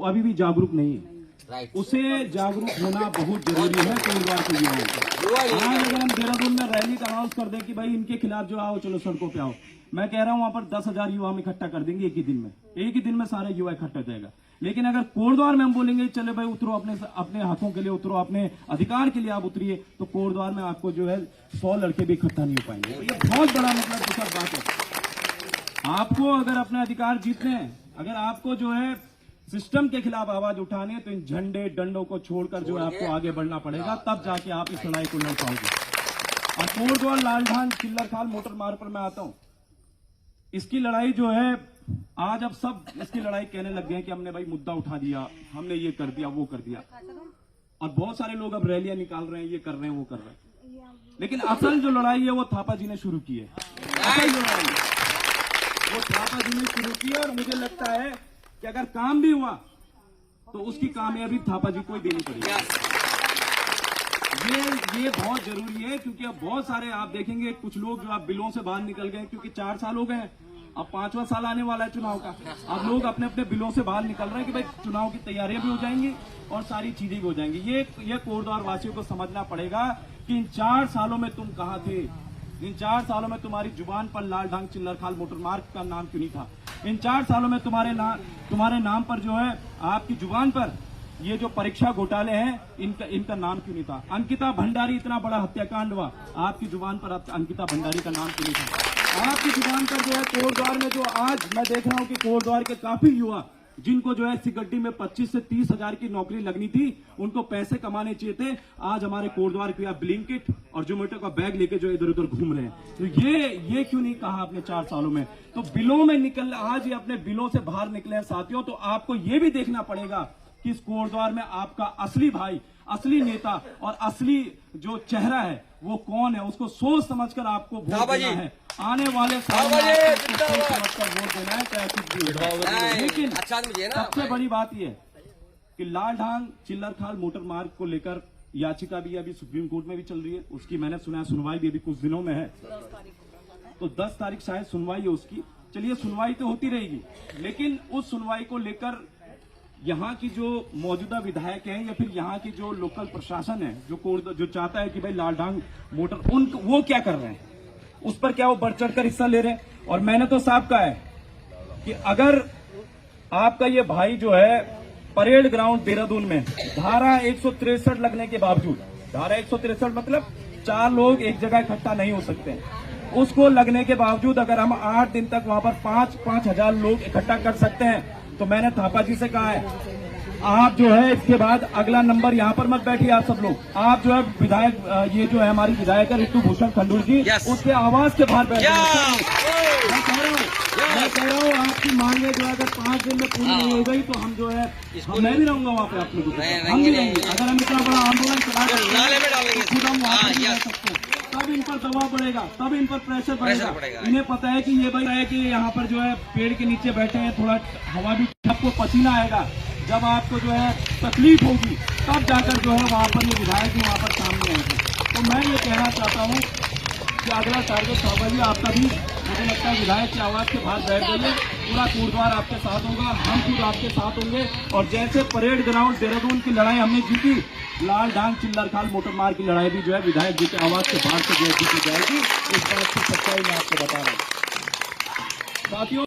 वो अभी भी जागरूक नहीं है। उसे जागरूक होना बहुत जरूरी है कोटद्वार के युवाओं। आज अगर हम देहरादून में रैली का अनाउंस कर दें कि भाई इनके खिलाफ जो आओ चलो सड़कों पे आओ, मैं कह रहा हूं वहां पर 10,000 युवा हम इकट्ठा कर देंगे एक ही दिन में। एक ही दिन में सारे युवा इकट्ठा हो जाएगा। लेकिन अगर कोटद्वार में हम बोलेंगे चले भाई उतरो, अपने हकों के लिए उतरो, अपने अधिकार के लिए आप उतरिए, तो कोटद्वार में आपको जो है 100 लड़के भी इकट्ठा नहीं हो पाएंगे। तो ये बहुत बड़ा मतलब दुखद बात है। आपको अगर अपने अधिकार जीतने हैं, अगर आपको जो है सिस्टम के खिलाफ आवाज उठानी है, तो इन झंडे डंडों को छोड़कर जो है आपको आगे बढ़ना पड़ेगा, तब जाके आप इस लड़ाई को लड़ पाओगे। और कोटद्वार लालढांग चिल्लरखाल मोटर मार्ग पर मैं आता हूं, इसकी लड़ाई जो है आज अब सब इसकी लड़ाई कहने लग गए हैं कि हमने भाई मुद्दा उठा दिया, हमने ये कर दिया वो कर दिया, और बहुत सारे लोग अब रैलियां निकाल रहे हैं, ये कर रहे हैं वो कर रहे हैं। लेकिन असल जो लड़ाई है वो थापा जी ने शुरू की है। असल जो लड़ाई वो थापा जी ने शुरू की है, और मुझे लगता है कि अगर काम भी हुआ तो उसकी कामयाबी थापा जी को ही देनी पड़ेगी। ये बहुत जरूरी है, क्योंकि अब बहुत सारे आप देखेंगे कुछ लोग जो आप बिलों से बाहर निकल गए, क्योंकि 4 साल हो गए हैं, अब 5वां साल आने वाला है चुनाव का। अब लोग अपने अपने बिलों से बाहर निकल रहे हैं कि भाई चुनाव की तैयारियां भी हो जाएंगी और सारी चीजें भी हो जाएंगी। ये कोटद्वार वासियों को समझना पड़ेगा कि इन 4 सालों में तुम कहां थे। इन 4 सालों में तुम्हारी जुबान पर लालढांग चिल्लरखाल मोटर मार्ग का नाम क्यों नहीं था। इन 4 सालों में तुम्हारे नाम पर जो है आपकी जुबान पर ये जो परीक्षा घोटाले हैं इनका नाम क्यों नहीं था। अंकिता भंडारी, इतना बड़ा हत्याकांड हुआ, आपकी जुबान पर अंकिता भंडारी का नाम क्यों नहीं था। आपकी जुबान पर जो है कोटद्वार में जो आज मैं देख रहा हूं कि कोटद्वार के काफी युवा जिनको जो है सिगड्डी में 25 से 30 हजार की नौकरी लगनी थी, उनको पैसे कमाने चाहिए थे, आज हमारे कोटद्वार के ब्लिंकिट और जोमेटो का बैग लेके जो इधर उधर घूम रहे हैं। तो ये क्यों नहीं कहा आपने 4 सालों में। तो बिलों में निकल, आज ये अपने बिलों से बाहर निकले हैं साथियों। तो आपको ये भी देखना पड़ेगा कि इस कोटद्वार में आपका असली भाई, असली नेता और असली जो चेहरा है वो कौन है, उसको सोच समझकर आपको वोट देना है। आने वाले सालों में आपको सोच समझकर वोट देना है, चाहे कुछ भी। लेकिन सबसे बड़ी बात यह कि लालढांग चिल्लरखाल मोटर मार्ग को लेकर याचिका भी अभी सुप्रीम कोर्ट में भी चल रही है। उसकी मैंने सुना है सुनवाई भी अभी कुछ दिनों में है, तो 10 तारीख शायद सुनवाई है उसकी। चलिए सुनवाई तो होती रहेगी, लेकिन उस सुनवाई को लेकर यहाँ की जो मौजूदा विधायक हैं या फिर यहाँ की जो लोकल प्रशासन है जो चाहता है कि भाई लालढांग मोटर वो क्या कर रहे हैं, उस पर क्या वो बढ़ चढ़कर हिस्सा ले रहे हैं। और मैंने तो साफ कहा है कि अगर आपका ये भाई जो है परेड ग्राउंड देहरादून में धारा 163 लगने के बावजूद, धारा 163 मतलब 4 लोग एक जगह इकट्ठा नहीं हो सकते, उसको लगने के बावजूद अगर हम 8 दिन तक वहां पर 5-5 हजार लोग इकट्ठा कर सकते हैं, तो मैंने थापा जी से कहा है आप जो है इसके बाद अगला नंबर यहाँ पर मत बैठिए। आप सब लोग, आप जो है विधायक, ये जो है हमारी विधायक है ऋतु भूषण खंडूर जी, उसके आवाज के बाहर बैठे। मैं कह रहा हूँ आपकी मांगे जो है अगर 5 दिन में पूरी नहीं हो गई तो हम जो है मैं भी रहूंगा वहाँ पे, आप लोगों को हम भी रहेंगे। अगर हम इतना बड़ा आंदोलन चला तो खुद हम वहाँ पर रह सकते हैं, तब इन पर दबाव बढ़ेगा, तब इन पर प्रेशर बढ़ेगा। इन्हें पता है कि ये भाई है कि यहाँ पर जो है पेड़ के नीचे बैठे हैं, थोड़ा हवा भी, आपको पसीना आएगा, जब आपको जो है तकलीफ होगी तब जाकर जो है वहाँ पर ये विधायक भी वहाँ पर सामने आएंगे। तो मैं ये कहना चाहता हूँ कि अगला टारगेट थापा जी आपका भी, मुझे लगता है विधायक की आवाज के बाहर बैठ जाइए, पूरा कोटद्वार आपके साथ होगा, हम खुद आपके साथ होंगे। और जैसे परेड ग्राउंड देहरादून की लड़ाई हमने जीती, लालढांग चिल्लरखाल मोटर मार्ग की लड़ाई भी जो है विधायक जी की आवाज के बाहर से जो है जीती जाएगी। इस बात की सच्चाई मैं आपको बता रहा हूँ साथियों।